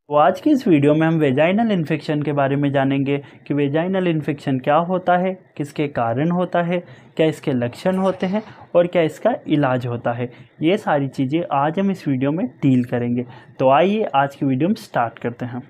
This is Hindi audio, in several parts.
तो आज की इस वीडियो में हम वेजाइनल इन्फेक्शन के बारे में जानेंगे कि वेजाइनल इन्फेक्शन क्या होता है, किसके कारण होता है, क्या इसके लक्षण होते हैं और क्या इसका इलाज होता है। ये सारी चीज़ें आज हम इस वीडियो में डील करेंगे। तो आइए आज की वीडियो में स्टार्ट करते हैं।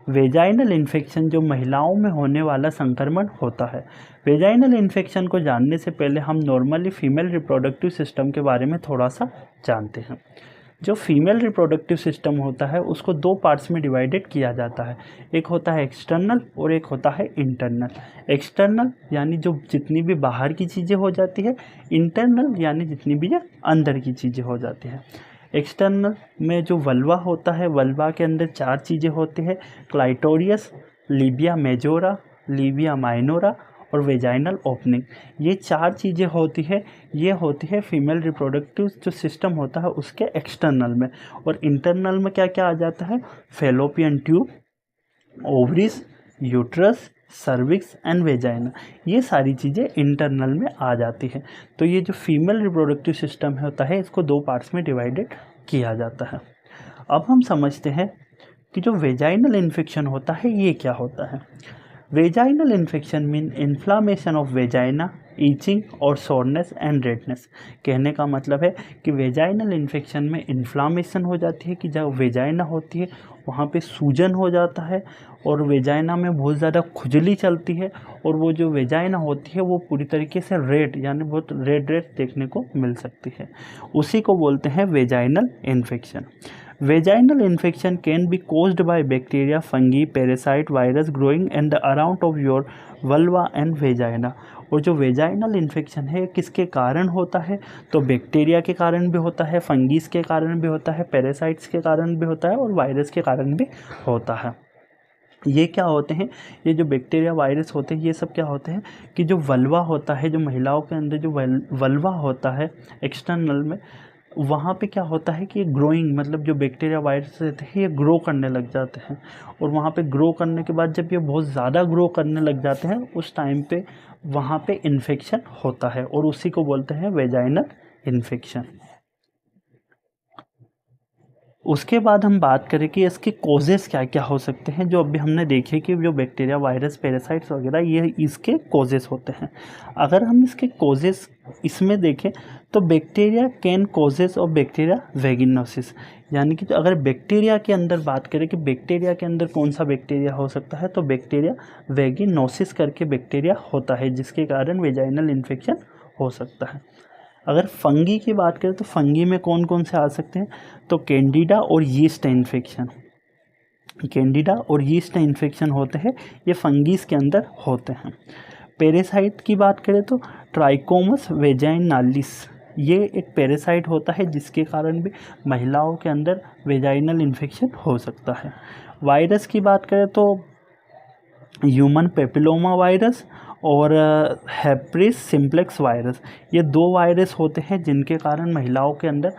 वेजाइनल इन्फेक्शन जो महिलाओं में होने वाला संक्रमण होता है। वेजाइनल इन्फेक्शन को जानने से पहले हम नॉर्मली फीमेल रिप्रोडक्टिव सिस्टम के बारे में थोड़ा सा जानते हैं। जो फीमेल रिप्रोडक्टिव सिस्टम होता है उसको दो पार्ट्स में डिवाइडेड किया जाता है। एक होता है एक्सटर्नल और एक होता है इंटरनल। एक्सटर्नल यानी जो जितनी भी बाहर की चीज़ें हो जाती है, इंटरनल यानी जितनी भी अंदर की चीज़ें हो जाती है। एक्सटर्नल में जो वल्वा होता है, वल्वा के अंदर चार चीज़ें होती है: क्लाइटोरियस, लीबिया मेजोरा, लीबिया माइनोरा और वेजाइनल ओपनिंग। ये चार चीज़ें होती है, ये होती है फीमेल रिप्रोडक्टिव जो सिस्टम होता है उसके एक्सटर्नल में। और इंटरनल में क्या क्या आ जाता है? Fallopian tube, ovaries, uterus, cervix and vagina. ये सारी चीज़ें इंटरनल में आ जाती है। तो ये जो फीमेल रिप्रोडक्टिव सिस्टम होता है इसको दो पार्ट्स में डिवाइडेड किया जाता है। अब हम समझते हैं कि जो वेजाइनल इन्फेक्शन होता है ये क्या होता है। Vaginal infection mean inflammation of vagina, itching और सोरनेस एंड रेडनेस। कहने का मतलब है कि वेजाइनल इन्फेक्शन में इन्फ्लामेशन हो जाती है कि जब वेजाइना होती है वहाँ पे सूजन हो जाता है और वेजाइना में बहुत ज़्यादा खुजली चलती है और वो जो वेजाइना होती है वो पूरी तरीके से रेड यानी बहुत रेड रेड देखने को मिल सकती है। उसी को बोलते हैं vaginal infection. Vaginal infection can be caused by bacteria, fungi, parasite, virus growing in the around of your vulva and vagina। और जो वेजाइनल इन्फेक्शन है किसके कारण होता है? तो बैक्टीरिया के कारण भी होता है, फंगीज के कारण भी होता है, पैरासाइट्स के कारण भी होता है और वायरस के कारण भी होता है। ये क्या होते हैं? ये जो बैक्टीरिया वायरस होते हैं ये सब क्या होते हैं कि जो वल्वा होता है, जो महिलाओं के अंदर जो वल्वा होता है एक्सटर्नल में, वहाँ पे क्या होता है कि ग्रोइंग मतलब जो बैक्टीरिया वायरस रहते हैं ये ग्रो करने लग जाते हैं। और वहाँ पे ग्रो करने के बाद जब ये बहुत ज़्यादा ग्रो करने लग जाते हैं उस टाइम पे वहाँ पे इन्फेक्शन होता है और उसी को बोलते हैं वेजाइनल इन्फेक्शन। उसके बाद हम बात करें कि इसके कॉजेज़ क्या क्या हो सकते हैं। जो अभी हमने देखे कि जो बैक्टीरिया वायरस पैरासाइट्स वगैरह ये इसके कॉजेज़ होते हैं। अगर हम इसके कॉजेज़ इसमें देखें तो bacteria can causes of bacteria vaginosis, यानी कि अगर बैक्टीरिया के अंदर बात करें कि बैक्टीरिया के अंदर कौन सा बैक्टीरिया हो सकता है, तो बैक्टीरिया वेगिनोसिस करके बैक्टीरिया होता है जिसके कारण वेजाइनल इन्फेक्शन हो सकता है। अगर फंगी की बात करें तो फंगी में कौन कौन से आ सकते हैं, तो कैंडिडा और यीस्ट इन्फेक्शन। कैंडिडा और यीस्ट इन्फेक्शन होते हैं, ये फंगीज के अंदर होते हैं। पैरासाइट की बात करें तो ट्राइकोमस वेजाइनालिस, ये एक पैरासाइट होता है जिसके कारण भी महिलाओं के अंदर वेजाइनल इन्फेक्शन हो सकता है। वायरस की बात करें तो ह्यूमन पेपिलोमा वायरस और हेप्रिस सिम्प्लेक्स वायरस, ये दो वायरस होते हैं जिनके कारण महिलाओं के अंदर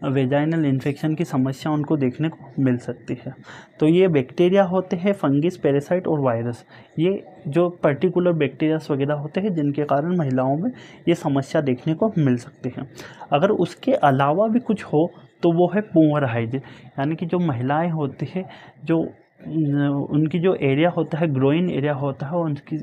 वेजाइनल इन्फेक्शन की समस्या उनको देखने को मिल सकती है। तो ये बैक्टीरिया होते हैं, फंगिस, पैरासाइट और वायरस, ये जो पर्टिकुलर बैक्टीरियास वगैरह होते हैं जिनके कारण महिलाओं में ये समस्या देखने को मिल सकती है। अगर उसके अलावा भी कुछ हो तो वो है पुअर हाइजीन, यानी कि जो महिलाएं होती हैं जो उनकी जो एरिया होता है, ग्रोइन एरिया होता है,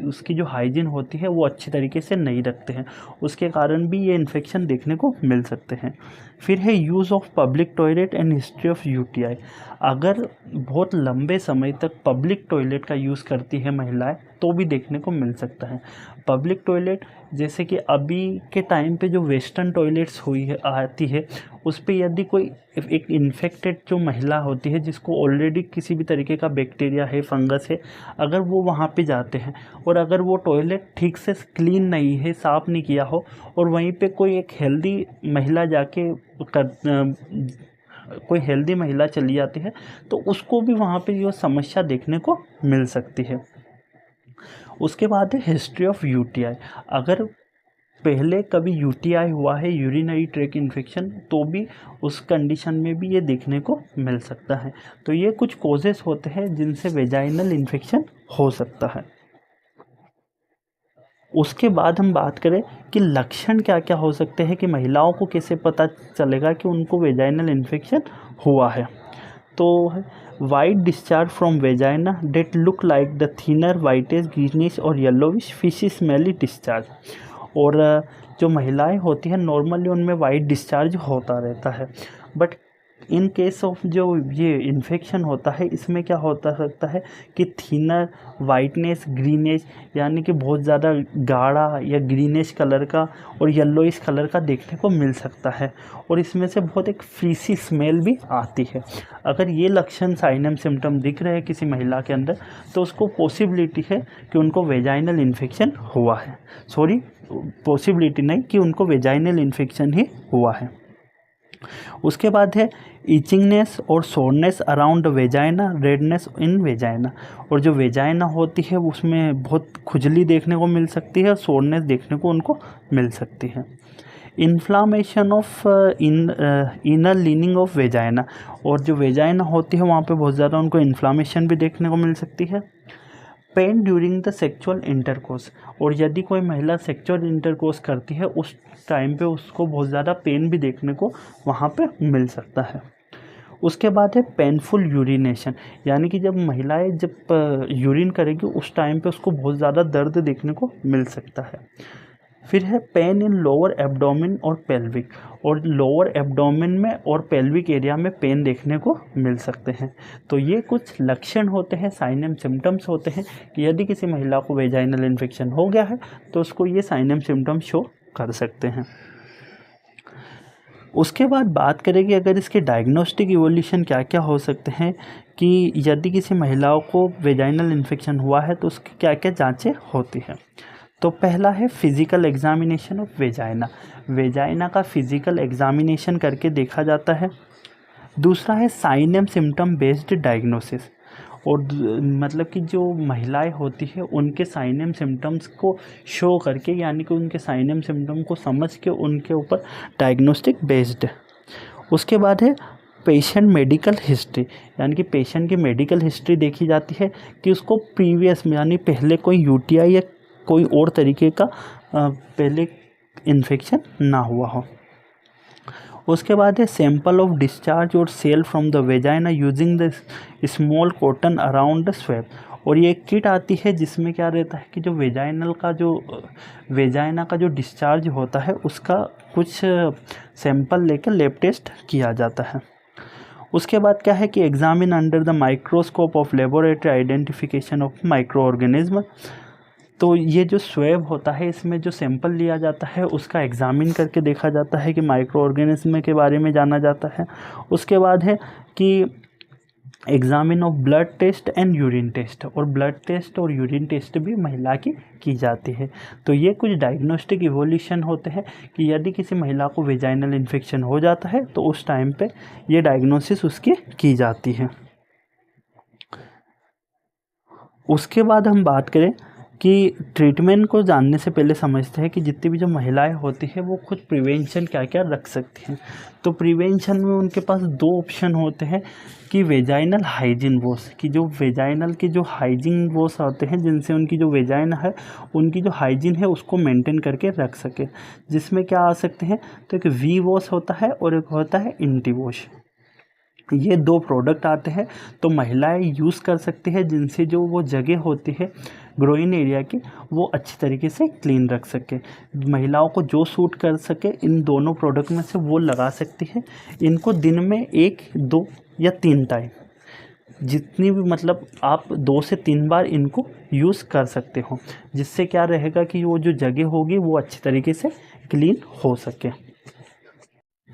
उसकी जो हाइजीन होती है वो अच्छी तरीके से नहीं रखते हैं, उसके कारण भी ये इन्फेक्शन देखने को मिल सकते हैं। फिर है use of public toilet and history of UTI. अगर बहुत लंबे समय तक पब्लिक टॉयलेट का यूज़ करती है महिलाएं तो भी देखने को मिल सकता है। पब्लिक टॉयलेट जैसे कि अभी के टाइम पे जो वेस्टर्न टॉयलेट्स हुई है आती है, उस पर यदि कोई एक इन्फेक्टेड जो महिला होती है जिसको ऑलरेडी किसी भी तरीके का बैक्टीरिया है, फंगस है, अगर वो वहाँ पे जाते हैं और अगर वो टॉयलेट ठीक से क्लीन नहीं है, साफ़ नहीं किया हो, और वहीं पे कोई एक हेल्दी महिला जाके कोई हेल्दी महिला चली जाती है तो उसको भी वहाँ पे ये समस्या देखने को मिल सकती है। उसके बाद है हिस्ट्री ऑफ यूटीआई। अगर पहले कभी यूटीआई हुआ है, यूरिनरी ट्रैक इन्फेक्शन, तो भी उस कंडीशन में भी ये देखने को मिल सकता है। तो ये कुछ कॉजेस होते हैं जिनसे वेजाइनल इन्फेक्शन हो सकता है। उसके बाद हम बात करें कि लक्षण क्या क्या हो सकते हैं, कि महिलाओं को कैसे पता चलेगा कि उनको वेजाइनल इन्फेक्शन हुआ है। तो white discharge from vagina that look like the thinner whitish greenish और येलोविश फिशी स्मेली डिस्चार्ज। और जो महिलाएं होती हैं नॉर्मली उनमें वाइट डिस्चार्ज होता रहता है, बट इन केस ऑफ जो ये इन्फेक्शन होता है इसमें क्या होता सकता है कि थिनर वाइटनेस ग्रीनिश यानी कि बहुत ज़्यादा गाढ़ा या ग्रीनिश कलर का और येलोइश कलर का देखने को मिल सकता है, और इसमें से बहुत एक फीसी स्मेल भी आती है। अगर ये लक्षण साइन एंड सिम्टम दिख रहे हैं किसी महिला के अंदर तो उसको पॉसिबिलिटी है कि उनको वेजाइनल इन्फेक्शन हुआ है। सॉरी, पॉसिबिलिटी नहीं कि उनको वेजाइनल इन्फेक्शन ही हुआ है। उसके बाद है इचिंगनेस और सोरनेस अराउंड वेजाइना, रेडनेस इन वेजाइना। और जो वेजाइना होती है उसमें बहुत खुजली देखने को मिल सकती है, सोरनेस देखने को उनको मिल सकती है। Inflammation of inner leaning of vagina, और जो वेजाइना होती है वहाँ पे बहुत ज़्यादा उनको इन्फ्लामेशन भी देखने को मिल सकती है। Pen during the sexual intercourse, और यदि कोई महिला सेक्चुअल इंटरकोर्स करती है उस टाइम पे उसको बहुत ज़्यादा पेन भी देखने को वहाँ पे मिल सकता है। उसके बाद है पेनफुल यूरिनेशन, यानी कि जब महिलाएं जब यूरिन करेगी उस टाइम पे उसको बहुत ज़्यादा दर्द देखने को मिल सकता है। फिर है पेन इन लोअर एब्डोमेन और पेल्विक, और लोअर एब्डोमेन में और पेल्विक एरिया में पेन देखने को मिल सकते हैं। तो ये कुछ लक्षण होते हैं, साइन एंड सिम्टम्स होते हैं कि यदि किसी महिला को वेजाइनल इन्फेक्शन हो गया है तो उसको ये साइन एंड सिम्टम्स शो कर सकते हैं। उसके बाद बात करें कि अगर इसके डायग्नोस्टिक इवोल्यूशन क्या क्या हो सकते हैं, कि यदि किसी महिलाओं को वेजाइनल इन्फेक्शन हुआ है तो उसकी क्या क्या जांचें होती हैं। तो पहला है physical examination of vagina, vagina का फिज़िकल एग्जामिनेशन करके देखा जाता है। दूसरा है sign and symptom based diagnosis, और मतलब कि जो महिलाएं होती है उनके साइन एंड सिम्टम्स को शो करके यानी कि उनके साइन एंड सिम्टम को समझ के उनके ऊपर डायग्नोस्टिक बेस्ड। उसके बाद है पेशेंट मेडिकल हिस्ट्री, यानी कि पेशेंट की मेडिकल हिस्ट्री देखी जाती है कि उसको प्रीवियस में यानी पहले कोई यूटीआई या कोई और तरीके का पहले इन्फेक्शन ना हुआ हो। उसके बाद है सैंपल ऑफ डिस्चार्ज और cell from the vagina using the small cotton around the swab, और ये एक किट आती है जिसमें क्या रहता है कि जो वेजाइना का जो डिस्चार्ज होता है उसका कुछ सैंपल लेकर लैब टेस्ट किया जाता है। उसके बाद क्या है कि examine under the microscope of laboratory identification of micro organism. तो ये जो स्वैब होता है इसमें जो सैंपल लिया जाता है उसका एग्जामिन करके देखा जाता है कि माइक्रो ऑर्गेनिज्म के बारे में जाना जाता है। उसके बाद है कि examine of blood test and urine test, और ब्लड टेस्ट और यूरिन टेस्ट भी महिला की जाती है। तो ये कुछ डायग्नोस्टिक इवोल्यूशन होते हैं कि यदि किसी महिला को वेजाइनल इन्फेक्शन हो जाता है तो उस टाइम पे ये डायग्नोसिस उसकी की जाती है। उसके बाद हम बात करें कि ट्रीटमेंट को जानने से पहले समझते हैं कि जितनी भी जो महिलाएं होती है वो खुद प्रिवेंशन क्या क्या रख सकती हैं। तो प्रिवेंशन में उनके पास दो ऑप्शन होते हैं कि वेजाइनल हाइजीन वॉश, कि जो वेजाइनल की जो हाइजीन वॉश होते हैं जिनसे उनकी जो वेजाइना है उनकी जो हाइजीन है उसको मेंटेन करके रख सके, जिसमें क्या आ सकते हैं तो एक वी वॉश होता है और एक होता है इंटी वॉश। ये दो प्रोडक्ट आते हैं तो महिलाएं यूज़ कर सकती है जिनसे जो वो जगह होती है ग्रोइन एरिया की वो अच्छी तरीके से क्लीन रख सके। महिलाओं को जो सूट कर सके इन दोनों प्रोडक्ट में से वो लगा सकती है। इनको दिन में 1, 2 या 3 टाइम जितनी भी मतलब आप 2 से 3 बार इनको यूज़ कर सकते हो, जिससे क्या रहेगा कि वो जो जगह होगी वो अच्छी तरीके से क्लीन हो सके।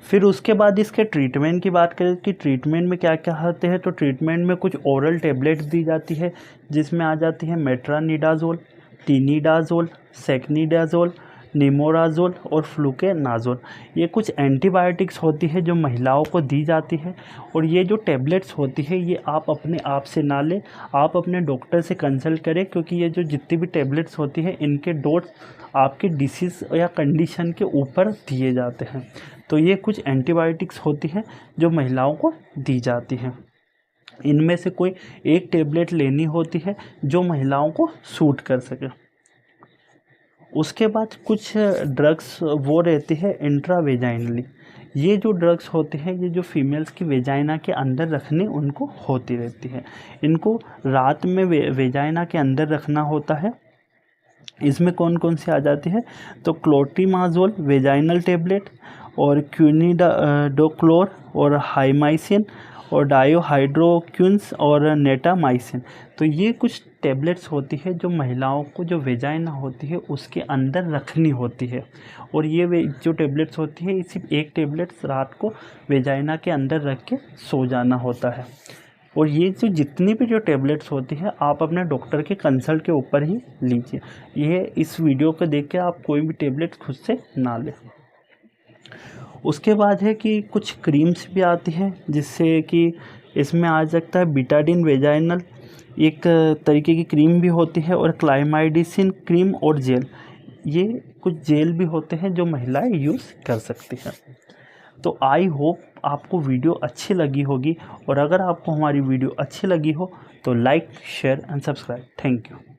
फिर उसके बाद इसके ट्रीटमेंट की बात करें कि ट्रीटमेंट में क्या क्या होते हैं, तो ट्रीटमेंट में कुछ ओरल टेबलेट्स दी जाती है जिसमें आ जाती है मेट्रानिडाजोल, टीनिडाजोल, सेक्निडाजोल, निमोराजोल और फ्लूकेनाजोल। ये कुछ एंटीबायोटिक्स होती है जो महिलाओं को दी जाती है, और ये जो टेबलेट्स होती है ये आप अपने आप से ना लें, आप अपने डॉक्टर से कंसल्ट करें, क्योंकि ये जो जितनी भी टेबलेट्स होती है इनके डोज आपके डिसीज़ या कंडीशन के ऊपर दिए जाते हैं। तो ये कुछ एंटीबायोटिक्स होती हैं जो महिलाओं को दी जाती हैं। इनमें से कोई एक टेबलेट लेनी होती है जो महिलाओं को सूट कर सके। उसके बाद कुछ ड्रग्स वो रहती है इंट्रावेजाइनली, ये जो ड्रग्स होते हैं ये जो फीमेल्स की वेजाइना के अंदर रखने उनको होती रहती है। इनको रात में वेजाइना के अंदर रखना होता है। इसमें कौन कौन से आ जाते हैं, तो क्लोट्रीमाजोल वेजाइनल टेबलेट और क्विनिडोक्लोर और हाइमाइसिन और डायोहाइड्रोक्विंस और नेटामाइसिन। तो ये कुछ टेबलेट्स होती है जो महिलाओं को जो वेजाइना होती है उसके अंदर रखनी होती है। और ये जो टेबलेट्स होती है सिर्फ एक टेबलेट्स रात को वेजाइना के अंदर रख के सो जाना होता है। और ये जो जितनी भी जो टेबलेट्स होती है आप अपने डॉक्टर के कंसल्ट के ऊपर ही लीजिए। ये इस वीडियो को देख के आप कोई भी टेबलेट खुद से ना लें। उसके बाद है कि कुछ क्रीम्स भी आती है जिससे कि इसमें आ सकता है बीटाडिन वेजाइनल एक तरीके की क्रीम भी होती है, और क्लाइमाइडिसिन क्रीम और जेल, ये कुछ जेल भी होते हैं जो महिलाएं यूज़ कर सकती हैं। तो आई होप आपको वीडियो अच्छी लगी होगी, और अगर आपको हमारी वीडियो अच्छी लगी हो तो like share and subscribe. Thank you.